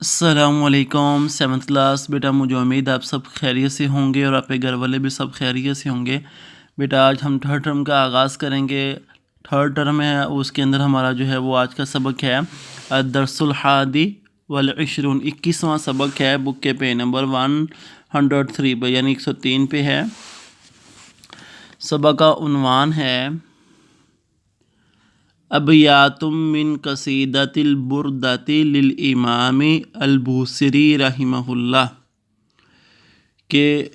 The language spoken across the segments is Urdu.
السلام علیکم 7th کلاس بیٹا، مجھے امید آپ سب خیریت سے ہوں گے اور آپ کے گھر والے بھی سب خیریت سے ہوں گے۔ بیٹا آج ہم تھرڈ ٹرم کا آغاز کریں گے۔ تھرڈ ٹرم ہے، اس کے اندر ہمارا جو ہے وہ آج کا سبق ہے الدرس الحادی والعشرون، 21واں سبق ہے، بک کے پیج نمبر 103 پہ یعنی 103 پہ ہے۔ سبق کا عنوان ہے ابیات من قصیدۃ البردۃ للامام البوصیری رحمہ اللہ، کہ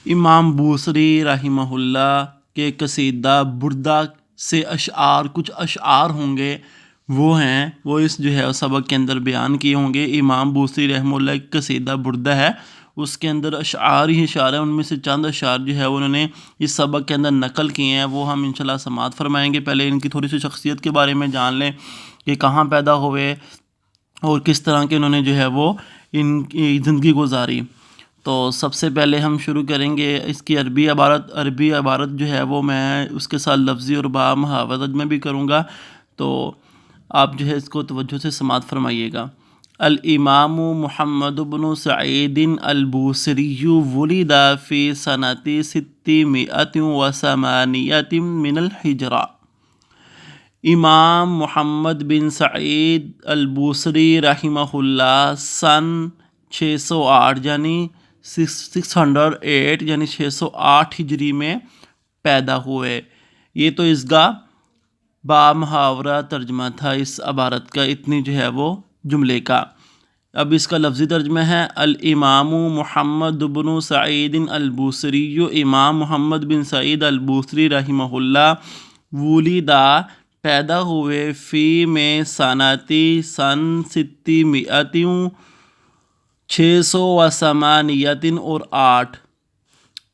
امام بوصیری رحمہ اللہ کے قصیدہ بردہ سے اشعار، کچھ اشعار ہوں گے وہ اس جو ہے سبق کے اندر بیان کیے ہوں گے۔ امام بوصیری رحمہ اللہ ایک قصیدہ بردہ ہے، اس کے اندر اشعار ہی اشعار ہیں، ان میں سے چند اشعار جو ہے انہوں نے اس سبق کے اندر نقل کیے ہیں، وہ ہم انشاءاللہ سماعت فرمائیں گے۔ پہلے ان کی تھوڑی سی شخصیت کے بارے میں جان لیں کہ کہاں پیدا ہوئے اور کس طرح کے انہوں نے جو ہے وہ ان کی زندگی گزاری۔ تو سب سے پہلے ہم شروع کریں گے اس کی عربی عبارت جو ہے وہ میں اس کے ساتھ لفظی اور با محاورہ ترجمہ بھی کروں گا، تو آپ جو ہے اس کو توجہ سے سماعت فرمائیے گا۔ الامام محمد بن سعید البوصیری ولد فی سنۃ 688 من الہجرہ۔ امام محمد بن سعید البوصیری رحمہ اللہ سن 608 یعنی 608 یعنی 608 ہجری میں پیدا ہوئے۔ یہ تو اس کا با محاورہ ترجمہ تھا اس عبارت کا، اتنی جو ہے وہ جملے کا۔ اب اس کا لفظی ترجمہ ہے الامام محمد بن سعید البوصیری، امام محمد بن سعید البوصیری رحمہ اللہ ولدہ پیدا ہوئے، فی میں سنتی سن 608 اور 8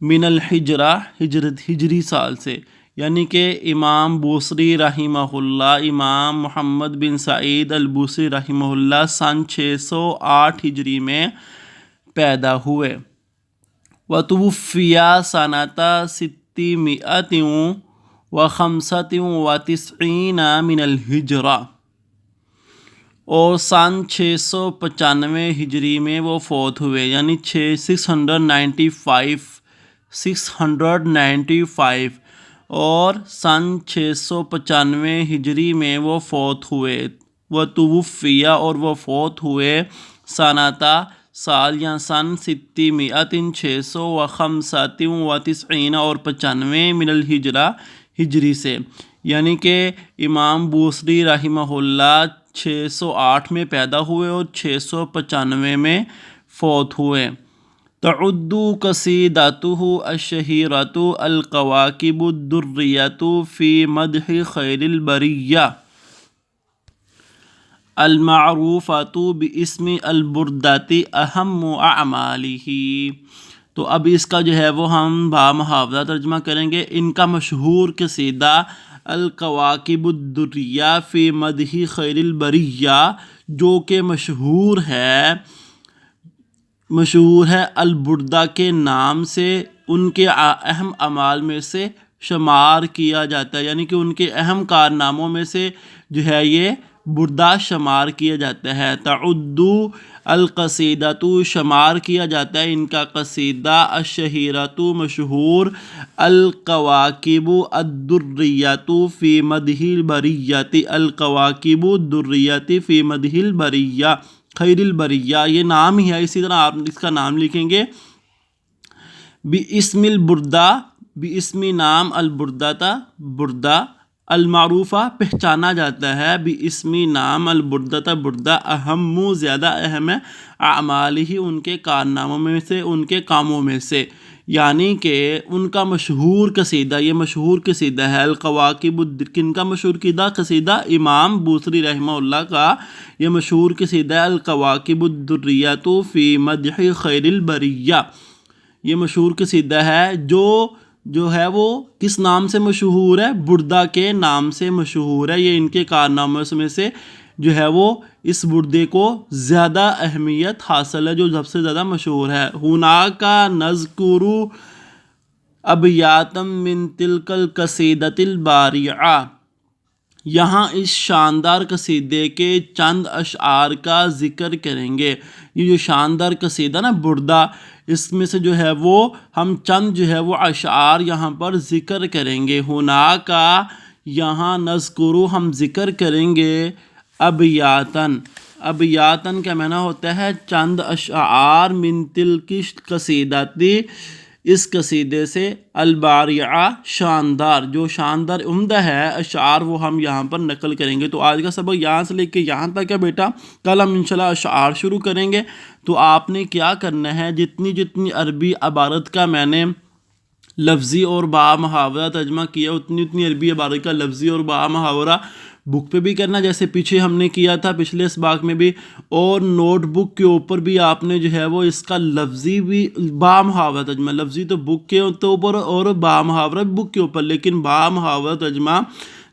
من الحجرہ ہجری سال سے، یعنی کہ امام بوصیری رحمہ اللہ، امام محمد بن سعید البوصیری رحمہ اللہ سن 608 ہجری میں پیدا ہوئے۔ وتوفی سنۃ 695 من الہجرہ، اور سن 695 ہجری میں وہ فوت ہوئے، یعنی 695 اور سن 695 ہجری میں وہ فوت ہوئے۔ وتوفی اور وہ فوت ہوئے سنۃ سال یا سن 695 اور 95 من الہجرہ ہجری سے، یعنی کہ امام بوصیری رحمہ اللہ 608 میں پیدا ہوئے اور 695 میں فوت ہوئے۔ تعد قصیدتہ الشہیرۃ الکواکب الدریۃ فی مدح خیر البریہ المعروفۃ باسم البردۃ اہم اعمالہ۔ تو اب اس کا جو ہے وہ ہم با محاورہ ترجمہ کریں گے۔ ان کا مشہور قصیدہ الکواکب الدریہ فی مدح خیر البریہ، جو کہ مشہور ہے البردہ کے نام سے، ان کے اہم اعمال میں سے شمار کیا جاتا ہے، یعنی کہ ان کے اہم کارناموں میں سے جو ہے یہ بردہ شمار کیا جاتا ہے۔ تعد القصیدۃ شمار کیا جاتا ہے ان کا قصیدہ، الشہیرۃ مشہور، الکواکب الدریۃ فی مدح البریۃ، الکواکب الدریۃ فی مدح البریہ خیر البریہ، یہ نام ہی ہے، اسی طرح آپ اس کا نام لکھیں گے باسم البردہ، باسم نام البردہ، بردہ، المعروفہ پہچانا جاتا ہے، باسم نام البردہ، بردہ، اہم زیادہ اہم ہے، اعمالہ ان کے کارناموں میں سے، ان کے کاموں میں سے، یعنی کہ ان کا مشہور قصیدہ، یہ مشہور قصیدہ ہے الکواکب، کن کا مشہور قصیدہ؟ امام بوصیری رحمہ اللہ کا یہ مشہور قصیدہ ہے الکواکب الدریۃ فی مدح خیر البریہ۔ یہ مشہور قصیدہ ہے جو ہے وہ کس نام سے مشہور ہے؟ بردہ کے نام سے مشہور ہے۔ یہ ان کے کارناموں میں سے جو ہے وہ اس بردے کو زیادہ اہمیت حاصل ہے، جو سب سے زیادہ مشہور ہے۔ ہناک نذکر ابیاتا من تلک القصیدۃ البارعہ، یہاں اس شاندار قصیدے کے چند اشعار کا ذکر کریں گے۔ یہ جو شاندار قصیدہ نا بردہ، اس میں سے جو ہے وہ ہم چند جو ہے وہ اشعار یہاں پر ذکر کریں گے۔ ہونا کا یہاں نذکرو ہم ذکر کریں گے ابیاتن۔ ابیاتن کا معنی ہوتا ہے چند اشعار من تلکش قصیدتی، اس قصیدے سے الباریعہ شاندار، جو شاندار عمدہ ہے اشعار وہ ہم یہاں پر نقل کریں گے۔ تو آج کا سبق یہاں سے لے کے یہاں تک ہے بیٹا، کل ہم انشاءاللہ اشعار شروع کریں گے۔ تو آپ نے کیا کرنا ہے، جتنی عربی عبارت کا میں نے لفظی اور با محاورہ ترجمہ کیا، اتنی عربی عبارت کا لفظی اور با محاورہ بک پہ بھی کرنا، جیسے پیچھے ہم نے کیا تھا پچھلے سباق میں بھی، اور نوٹ بک کے اوپر بھی آپ نے جو ہے وہ اس کا لفظی بھی با محاورہ ترجمہ، لفظی تو بک کے اوپر اور با محاورہ بک کے اوپر، لیکن با محاورہ ترجمہ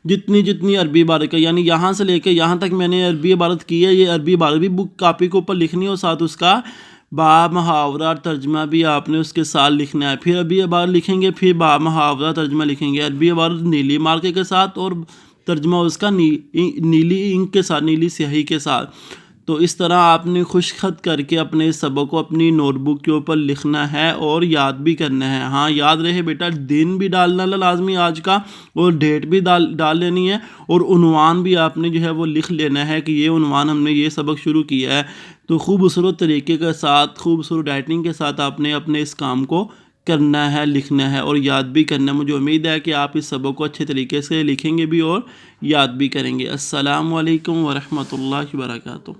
جتنی عربی عبارت کا، یعنی یہاں سے لے کے یہاں تک میں نے عربی عبارت کی ہے، یہ عربی عبارت بھی بک کاپی کے اوپر لکھنی ہے، اور ساتھ اس کا با محاورہ ترجمہ بھی آپ نے اس کے ساتھ لکھنا ہے۔ پھر عربی عبارت لکھیں گے، پھر با محاورہ ترجمہ لکھیں گے، عربی عبارت نیلی مارکے کے ساتھ اور ترجمہ اس کا نیلی انک کے ساتھ، نیلی سیاہی کے ساتھ۔ تو اس طرح آپ نے خوش خط کر کے اپنے سبق کو اپنی نوٹ بک کے اوپر لکھنا ہے اور یاد بھی کرنا ہے۔ ہاں یاد رہے بیٹا، دن بھی ڈالنا لازمی آج کا، اور ڈیٹ بھی ڈال لینی ہے، اور عنوان بھی آپ نے جو ہے وہ لکھ لینا ہے کہ یہ عنوان ہم نے یہ سبق شروع کیا ہے۔ تو خوبصورت طریقے کے ساتھ، خوبصورت رائٹنگ کے ساتھ آپ نے اپنے اس کام کو کرنا ہے، لکھنا ہے اور یاد بھی کرنا ہے۔ مجھے امید ہے کہ آپ اس سبق کو اچھے طریقے سے لکھیں گے بھی اور یاد بھی کریں گے۔ السلام علیکم ورحمۃ اللہ وبرکاتہ۔